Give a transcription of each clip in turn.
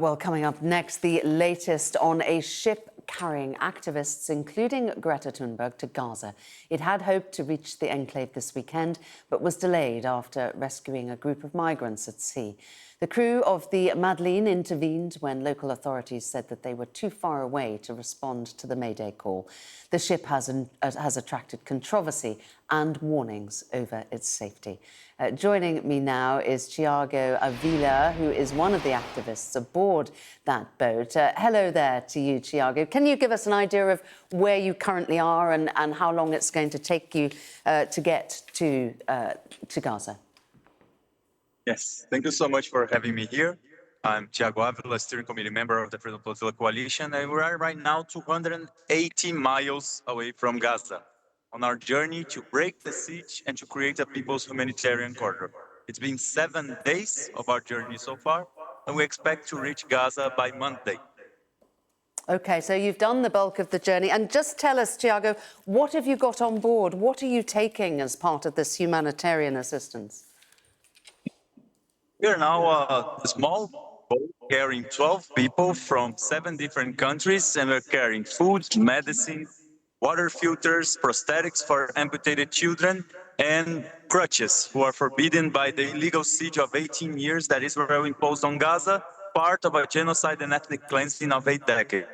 Well, coming up next, the latest on a ship carrying activists, including Greta Thunberg, to Gaza. It had hoped to reach the enclave this weekend, but was delayed after rescuing a group of migrants at sea. The crew of the Madeleine intervened when local authorities said that they were too far away to respond to the Mayday call. The ship has attracted controversy and warnings over its safety. Joining me now is Thiago Avila, who is one of the activists aboard that boat. Hello there to you, Thiago. Can you give us an idea of where you currently are and how long it's going to take you to get to Gaza? Yes, thank you so much for having me here. I'm Thiago Avila, steering committee member of the Freedom Flotilla Coalition, and we are right now 280 miles away from Gaza on our journey to break the siege and to create a people's humanitarian corridor. It's been 7 days of our journey so far, and we expect to reach Gaza by Monday. OK, so you've done the bulk of the journey. And just tell us, Thiago, what have you got on board? What are you taking as part of this humanitarian assistance? We are now a small boat carrying 12 people from 7 different countries, and we're carrying food, medicine, water filters, prosthetics for amputated children, and crutches who are forbidden by the illegal siege of 18 years that Israel imposed on Gaza, part of a genocide and ethnic cleansing of 8 decades.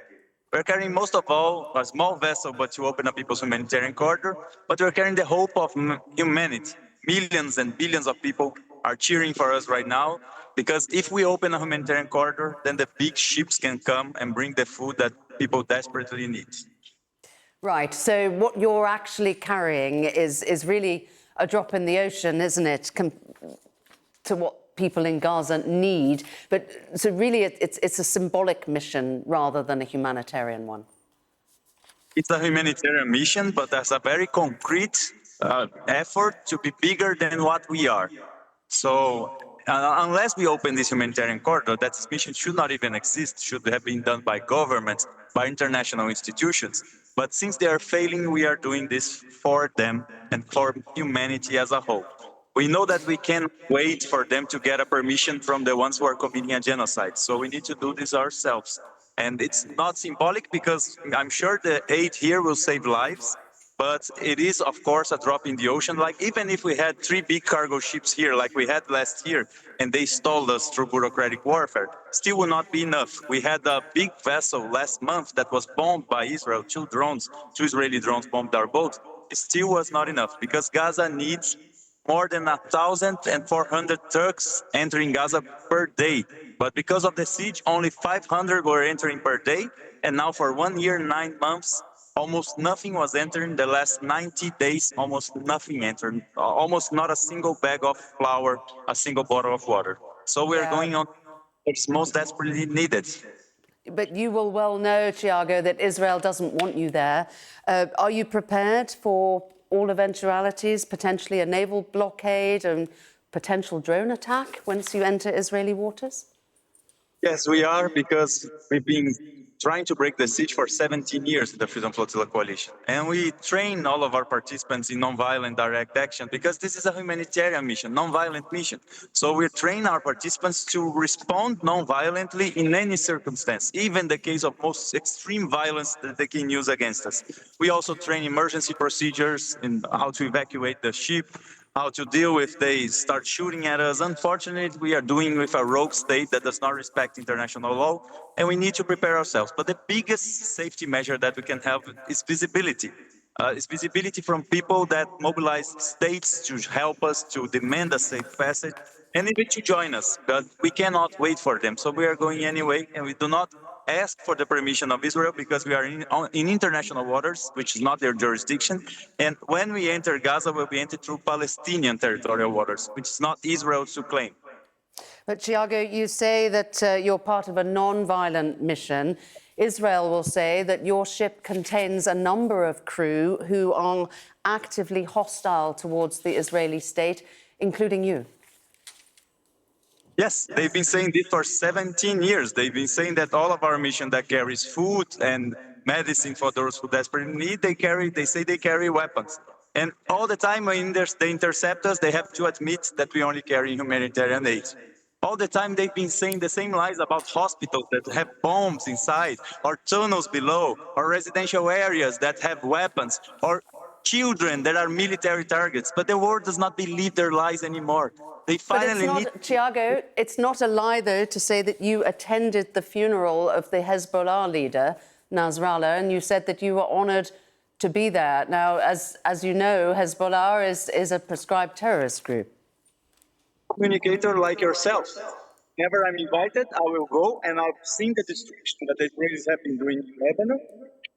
We're carrying most of all a small vessel, but to open a people's humanitarian corridor, but we're carrying the hope of humanity. Millions and billions of people are cheering for us right now, because if we open a humanitarian corridor, then the big ships can come and bring the food that people desperately need. Right, so what you're actually carrying is really a drop in the ocean, isn't it, to what people in Gaza need? But so really it's a symbolic mission rather than a humanitarian one. It's a humanitarian mission, but there's a very concrete effort to be bigger than what we are. So unless we open this humanitarian corridor, that mission should not even exist, should have been done by governments, by international institutions. But since they are failing, we are doing this for them and for humanity as a whole. We know that we can't wait for them to get a permission from the ones who are committing a genocide. So we need to do this ourselves. And it's not symbolic, because I'm sure the aid here will save lives. But it is, of course, a drop in the ocean. Like, even if we had 3 big cargo ships here, like we had last year, and they stalled us through bureaucratic warfare, still will not be enough. We had a big vessel last month that was bombed by Israel. 2 Israeli drones bombed our boat. It still was not enough, because Gaza needs more than 1,400 trucks entering Gaza per day. But because of the siege, only 500 were entering per day. And now for 1 year, 9 months, almost nothing was entering. The last 90 days, almost nothing entered. Almost not a single bag of flour, a single bottle of water. So we're going on what's most desperately needed. But you will well know, Thiago, that Israel doesn't want you there. Are you prepared for all eventualities, potentially a naval blockade and potential drone attack once you enter Israeli waters? Yes, we are, because we've been trying to break the siege for 17 years in the Freedom Flotilla Coalition. And we train all of our participants in nonviolent direct action, because this is a humanitarian mission, nonviolent mission. So we train our participants to respond nonviolently in any circumstance, even the case of most extreme violence that they can use against us. We also train emergency procedures in how to evacuate the ship, how to deal if they start shooting at us. Unfortunately, we are doing with a rogue state that does not respect international law, and we need to prepare ourselves. But the biggest safety measure that we can have is visibility. It's visibility from people that mobilize states to help us, to demand a safe passage, and even to join us. But we cannot wait for them. So we are going anyway, and we do not ask for the permission of Israel, because we are in international waters, which is not their jurisdiction. And when we enter Gaza, we'll be entered through Palestinian territorial waters, which is not Israel's to claim. But Thiago, you say that you're part of a non-violent mission. Israel will say that your ship contains a number of crew who are actively hostile towards the Israeli state, including you. Yes, they've been saying this for 17 years. They've been saying that all of our mission that carries food and medicine for those who desperately need, they say they carry weapons. And all the time when they intercept us, they have to admit that we only carry humanitarian aid. All the time they've been saying the same lies about hospitals that have bombs inside, or tunnels below, or residential areas that have weapons, or children that are military targets. But the world does not believe their lies anymore. They But it's finally not, need. Thiago, it's not a lie, though, to say that you attended the funeral of the Hezbollah leader, Nasrallah, and you said that you were honoured to be there. Now, as you know, Hezbollah is a proscribed terrorist group. Communicator like yourself. Whenever I'm invited, I will go, and I've seen the destruction that the Israelis have been doing in Lebanon.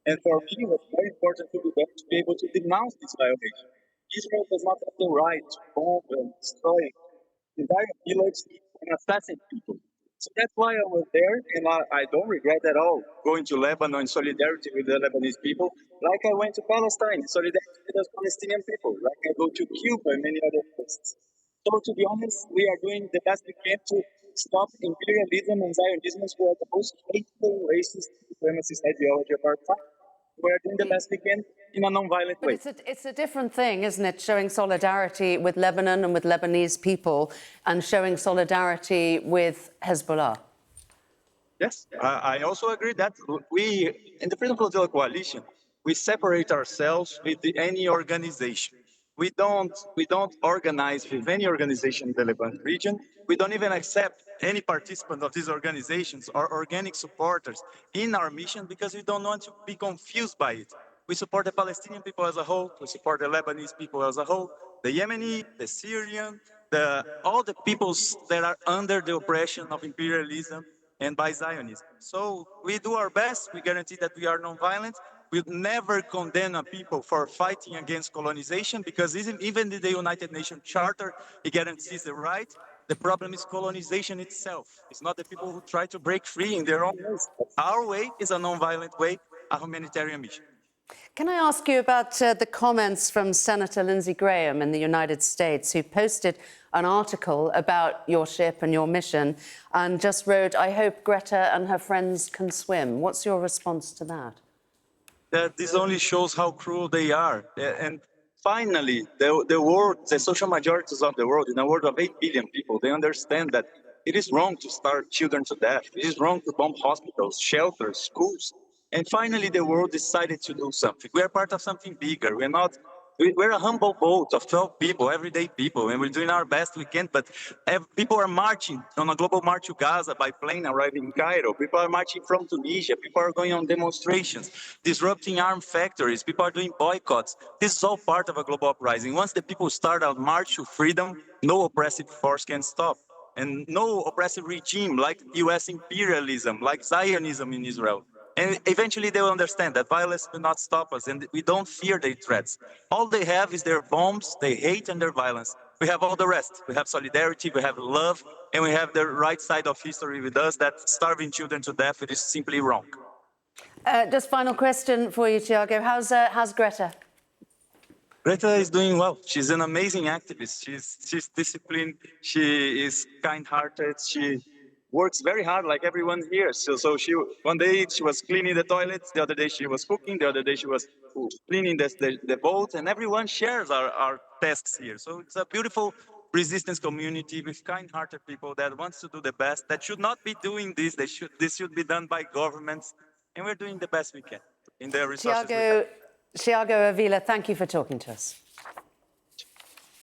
And for me, it was very important to be there to be able to denounce this violation. Israel does not have the right to bomb and destroy entire villages and assassinate people. So that's why I was there, and I don't regret at all going to Lebanon in solidarity with the Lebanese people, like I went to Palestine in solidarity with the Palestinian people, like I go to Cuba and many other places. So to be honest, we are doing the best we can to stop imperialism and Zionism, who are the most hateful, racist, supremacist ideology of our time. We are doing the best we can in a non-violent way. But it's a different thing, isn't it, showing solidarity with Lebanon and with Lebanese people and showing solidarity with Hezbollah? Yes, I also agree that we, in the Freedom Flotilla Coalition, we separate ourselves with any organization. We don't organize with any organization in the Levant region. We don't even accept any participant of these organizations or organic supporters in our mission because we don't want to be confused by it. We support the Palestinian people as a whole. We support the Lebanese people as a whole, the Yemeni, the Syrian, all the peoples that are under the oppression of imperialism and by Zionism. So we do our best. We guarantee that we are nonviolent. We'll never condemn a people for fighting against colonization because even in the United Nations Charter, it guarantees the right. The problem is colonization itself. It's not the people who try to break free in their own ways. Our way is a nonviolent way, a humanitarian mission. Can I ask you about the comments from Senator Lindsey Graham in the United States, who posted an article about your ship and your mission and just wrote, "I hope Greta and her friends can swim." What's your response to that? That this only shows how cruel they are. And finally, the world, the social majorities of the world, in a world of 8 billion people, they understand that it is wrong to starve children to death. It is wrong to bomb hospitals, shelters, schools. And finally, the world decided to do something. We are part of something bigger. We're a humble boat of 12 people, everyday people, and we're doing our best we can. But people are marching on a global march to Gaza by plane arriving in Cairo. People are marching from Tunisia. People are going on demonstrations, disrupting armed factories. People are doing boycotts. This is all part of a global uprising. Once the people start a march to freedom, no oppressive force can stop. And no oppressive regime like US imperialism, like Zionism in Israel. And eventually they will understand that violence will not stop us and we don't fear their threats. All they have is their bombs, their hate and their violence. We have all the rest. We have solidarity, we have love, and we have the right side of history with us that starving children to death, it is simply wrong. Just final question for you, Thiago. How's Greta? Greta is doing well. She's an amazing activist. She's disciplined. She is kind-hearted. She works very hard, like everyone here. So she one day she was cleaning the toilets. The other day she was cooking. The other day she was cleaning the boat. And everyone shares our tasks here. So it's a beautiful resistance community with kind-hearted people that wants to do the best. That should not be doing this. This should be done by governments. And we're doing the best we can in the resources we have. Thiago Avila, thank you for talking to us.